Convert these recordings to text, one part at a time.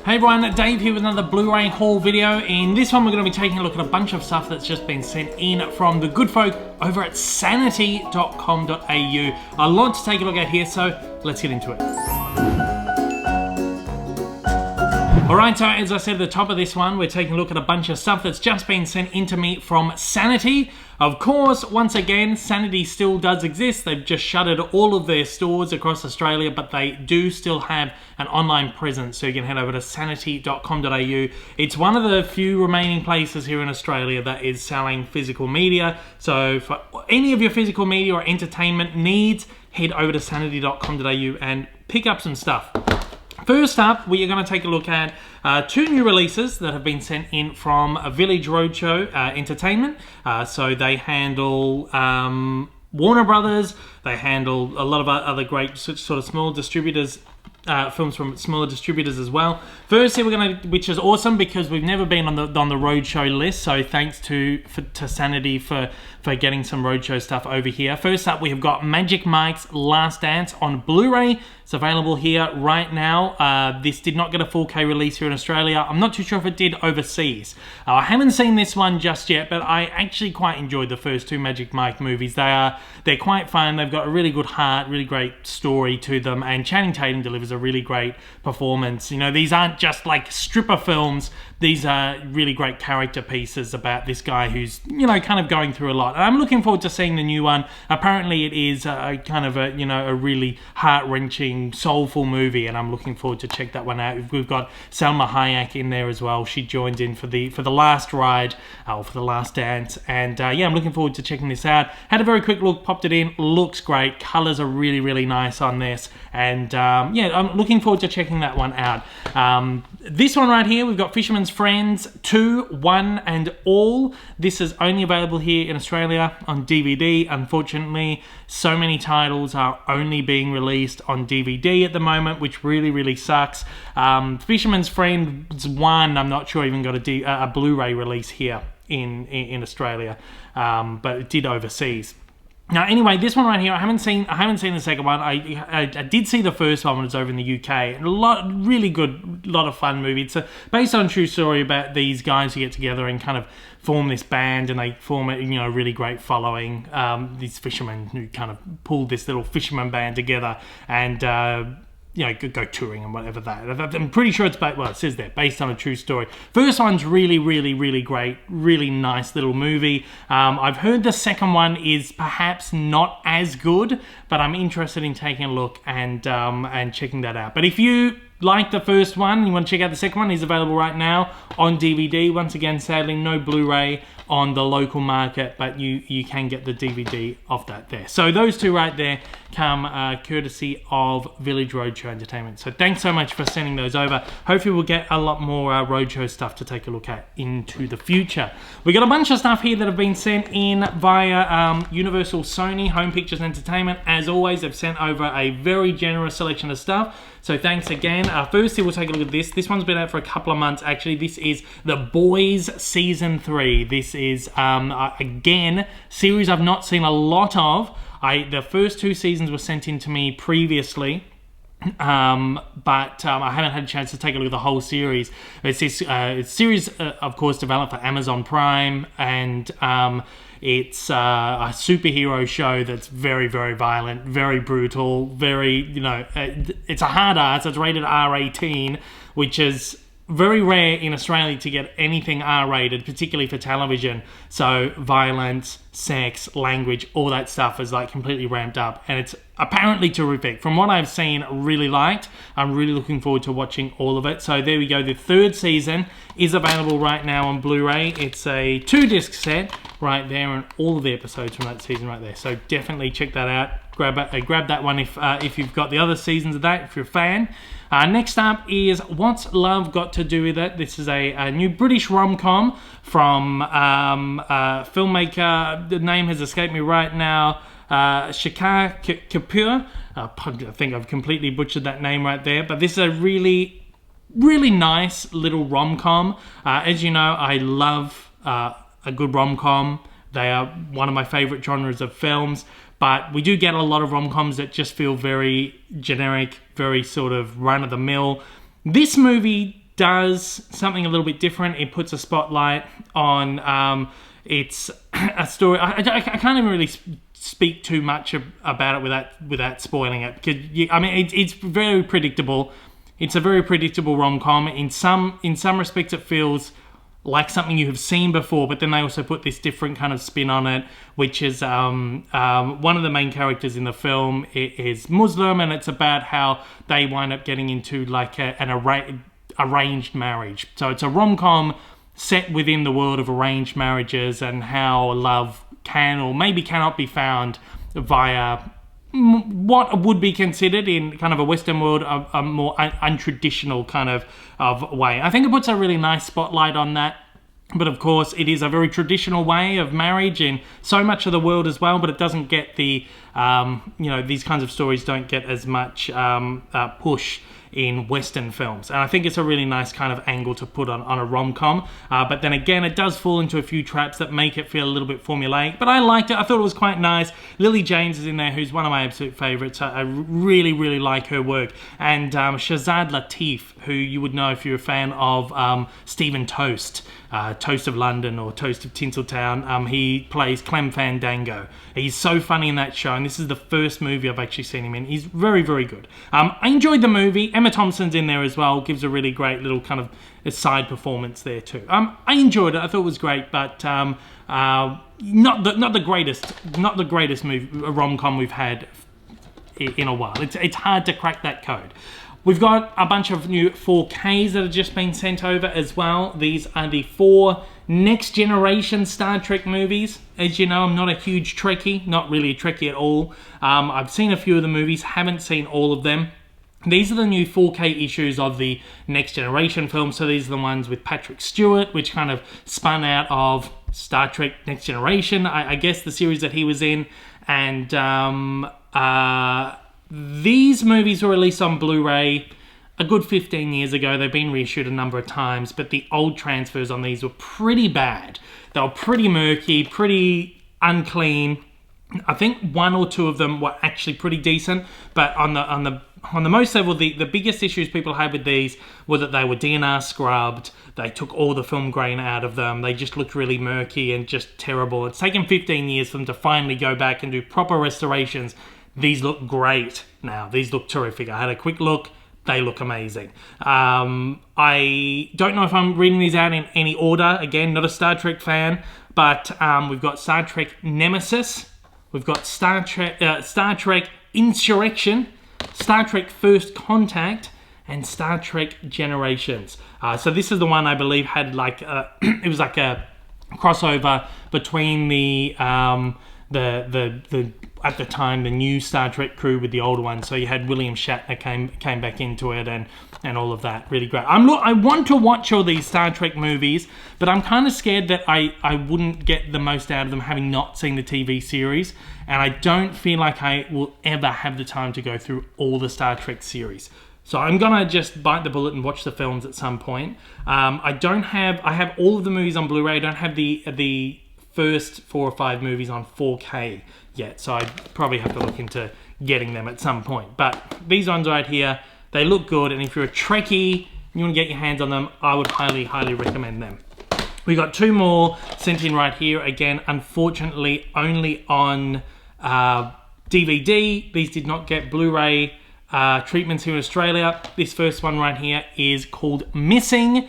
Hey everyone, Dave here with another Blu-ray haul video. In this one we're going to be taking a look at a bunch of stuff that's just been sent in from the good folk over at sanity.com.au. A lot to take a look at here, so let's get into it. Alright, so as I said at the top of this one, we're taking a look at a bunch of stuff that's just been sent in to me from Sanity. Of course, once again, Sanity still does exist. They've just shuttered all of their stores across Australia, but they do still have an online presence, so you can head over to sanity.com.au. It's one of the few remaining places here in Australia that is selling physical media. So for any of your physical media or entertainment needs, head over to sanity.com.au and pick up some stuff. First up, we are going to take a look at two new releases that have been sent in from Village Roadshow Entertainment. So they handle Warner Brothers, they handle a lot of other great sort of small distributors, films from smaller distributors as well. Firstly, which is awesome because we've never been on the Roadshow list, so thanks to Sanity for getting some Roadshow stuff over here. First up, we have got Magic Mike's Last Dance on Blu-ray. It's available here right now. This did not get a 4K release here in Australia. I'm not too sure if it did overseas. I haven't seen this one just yet, but I actually quite enjoyed the first two Magic Mike movies. They're quite fun. They've got a really good heart, really great story to them, and Channing Tatum delivers a really great performance. You know, these aren't just like stripper films. These are really great character pieces about this guy who's, you know, kind of going through a lot. And I'm looking forward to seeing the new one. Apparently it is kind of a really heart-wrenching, soulful movie, and I'm looking forward to check that one out. We've got Salma Hayek in there as well. She joined in for the last ride, or for the last dance. And yeah, I'm looking forward to checking this out. Had a very quick look, popped it in. Looks great. Colors are really, really nice on this. And yeah, I'm looking forward to checking that one out. This one right here, we've got Fisherman's Friends 2, 1 and All. This is only available here in Australia on DVD. Unfortunately, so many titles are only being released on DVD at the moment, which really, really sucks. Fisherman's Friends 1, I'm not sure even got a Blu-ray release here in Australia, but it did overseas. Now, anyway, this one right here, I haven't seen the second one. I did see the first one when it was over in the UK. Really good, lot of fun movie. It's based on a true story about these guys who get together and kind of form this band, and they form a really great following. These fishermen who kind of pulled this little fisherman band together and go touring and whatever that. I'm pretty sure it's it says there, based on a true story. First one's really, really, really great. Really nice little movie. I've heard the second one is perhaps not as good, but I'm interested in taking a look and checking that out. But if you like the first one and you want to check out the second one, it's available right now on DVD. Once again, sadly, no Blu-ray on the local market, but you can get the DVD of that there. So those two right there come courtesy of Village Roadshow Entertainment. So thanks so much for sending those over. Hopefully we'll get a lot more Roadshow stuff to take a look at into the future. We got a bunch of stuff here that have been sent in via Universal Sony Home Pictures Entertainment. As always, they've sent over a very generous selection of stuff. So thanks again. Firstly, we'll take a look at this. This one's been out for a couple of months, actually. This is The Boys Season 3. This is, again, series I've not seen a lot of. The first two seasons were sent in to me previously, but I haven't had a chance to take a look at the whole series. It's this series, of course, developed for Amazon Prime, and it's a superhero show that's very, very violent, very brutal, very, it's a hard R, so it's rated R18, which is very rare in Australia to get anything R-rated, particularly for television. So violence, sex, language, all that stuff is like completely ramped up, and it's apparently terrific. From what I've seen, really liked. I'm really looking forward to watching all of it. So there we go. The third season is available right now on Blu-ray. It's a 2-disc set right there, and all of the episodes from that season right there. So definitely check that out. Grab that one if you've got the other seasons of that, if you're a fan. Next up is What's Love Got to Do With It? This is a new British rom-com from filmmaker, the name has escaped me right now, Shekhar Kapur. I think I've completely butchered that name right there, but this is a really, really nice little rom-com. As you know, I love a good rom-com. They are one of my favorite genres of films. But we do get a lot of rom-coms that just feel very generic, very sort of run-of-the-mill. This movie does something a little bit different. It puts a spotlight on it's a story. I can't even really speak too much about it without spoiling it, because I mean it's very predictable. It's a very predictable rom-com. In some respects, it feels like something you have seen before, but then they also put this different kind of spin on it, which is one of the main characters in the film is Muslim, and it's about how they wind up getting into like an arranged marriage. So it's a rom-com set within the world of arranged marriages and how love can or maybe cannot be found via what would be considered in kind of a Western world a more untraditional kind of way. I think it puts a really nice spotlight on that. But of course, it is a very traditional way of marriage in so much of the world as well, but it doesn't get the, these kinds of stories don't get as much push in Western films. And I think it's a really nice kind of angle to put on a rom-com. But then again, it does fall into a few traps that make it feel a little bit formulaic. But I liked it. I thought it was quite nice. Lily James is in there, who's one of my absolute favourites. I really, really like her work. And Shazad Latif, who you would know if you're a fan of Stephen Toast. Toast of London or Toast of Tinseltown. He plays Clem Fandango. He's so funny in that show, and this is the first movie I've actually seen him in. He's very, very good. I enjoyed the movie. Emma Thompson's in there as well. Gives a really great little kind of a side performance there too. I enjoyed it. I thought it was great, but not the greatest movie rom-com we've had in a while. It's hard to crack that code. We've got a bunch of new 4Ks that have just been sent over as well. These are the 4 next generation Star Trek movies. As you know, I'm not a huge Trekkie, not really a Trekkie at all. I've seen a few of the movies, haven't seen all of them. These are the new 4K issues of the next generation films. So these are the ones with Patrick Stewart, which kind of spun out of Star Trek Next Generation, I guess the series that he was in. And these movies were released on Blu-ray a good 15 years ago. They've been reissued a number of times, but the old transfers on these were pretty bad. They were pretty murky, pretty unclean. I think 1 or 2 of them were actually pretty decent, but on the most level, the biggest issues people had with these were that they were DNR scrubbed. They took all the film grain out of them. They just looked really murky and just terrible. It's taken 15 years for them to finally go back and do proper restorations. These look great now. These look terrific. I had a quick look. They look amazing. I don't know if I'm reading these out in any order. Again, not a Star Trek fan, but we've got Star Trek Nemesis. We've got Star Trek Insurrection, Star Trek First Contact, and Star Trek Generations. So this is the one I believe had like it was like a crossover between the at the time the new Star Trek crew with the older one. So you had William Shatner came back into it and all of that. Really great. I want to watch all these Star Trek movies, but I'm kind of scared that I wouldn't get the most out of them having not seen the TV series, and I don't feel like I will ever have the time to go through all the Star Trek series. So I'm gonna just bite the bullet and watch the films at some point. I have all of the movies on Blu-ray. I don't have the first 4 or 5 movies on 4K yet, so I probably have to look into getting them at some point. But these ones right here, they look good, and if you're a Trekkie and you want to get your hands on them, I would highly, highly recommend them. We got 2 more sent in right here. Again, unfortunately, only on DVD. These did not get Blu-ray treatments here in Australia. This first one right here is called Missing.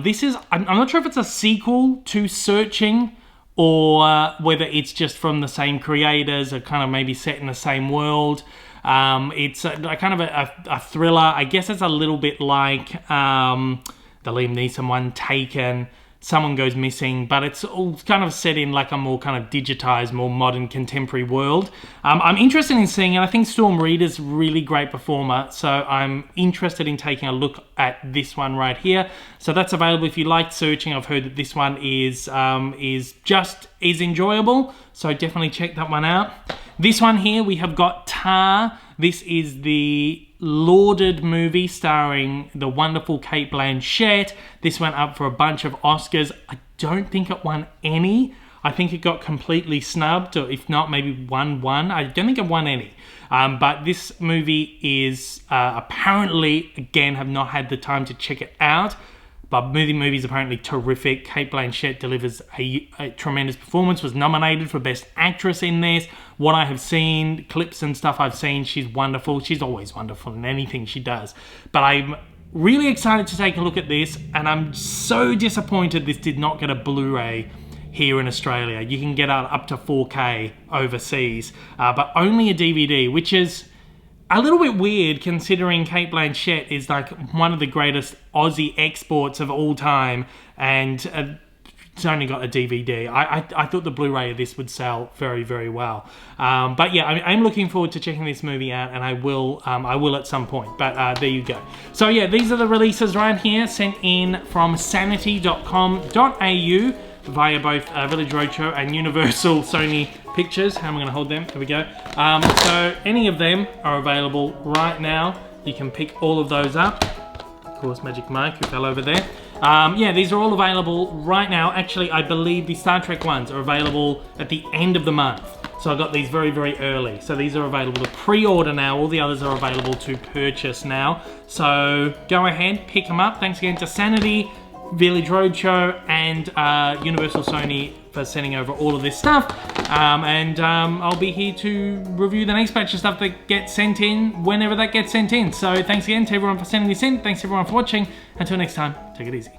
This is, I'm not sure if it's a sequel to Searching, or whether it's just from the same creators, or kind of maybe set in the same world. It's a kind of a thriller. I guess it's a little bit like the Liam Neeson one, Taken. Someone goes missing, but it's all kind of set in like a more kind of digitized, more modern, contemporary world. I'm interested in seeing it. I think Storm Reeder's a really great performer, so I'm interested in taking a look at this one right here. So that's available if you liked Searching. I've heard that this one is just as enjoyable, so definitely check that one out. This one here, we have got Tàr. This is the lauded movie starring the wonderful Cate Blanchett. This went up for a bunch of Oscars. I don't think it won any. I think it got completely snubbed, or if not, maybe won one. I don't think it won any. But this movie is apparently, again, have not had the time to check it out, but movie is apparently terrific. Cate Blanchett delivers a tremendous performance, was nominated for Best Actress in this. What I have seen, clips and stuff I've seen, she's wonderful. She's always wonderful in anything she does. But I'm really excited to take a look at this, and I'm so disappointed this did not get a Blu-ray here in Australia. You can get up to 4K overseas, but only a DVD, which is a little bit weird considering Cate Blanchett is like one of the greatest Aussie exports of all time, and it's only got a DVD. I thought the Blu-ray of this would sell very, very well. But yeah, I'm looking forward to checking this movie out, and I will at some point. But there you go. So yeah, these are the releases right here, sent in from sanity.com.au via both Village Roadshow and Universal Sony Pictures. How am I going to hold them? There we go. So any of them are available right now. You can pick all of those up. Of course, Magic Mike, who fell over there. Yeah, these are all available right now. Actually, I believe the Star Trek ones are available at the end of the month. So I got these very, very early. So these are available to pre-order now. All the others are available to purchase now. So go ahead, pick them up. Thanks again to Sanity, Village Roadshow, and Universal Sony for sending over all of this stuff. I'll be here to review the next batch of stuff that gets sent in whenever that gets sent in. So thanks again to everyone for sending this in. Thanks everyone for watching. Until next time, take it easy.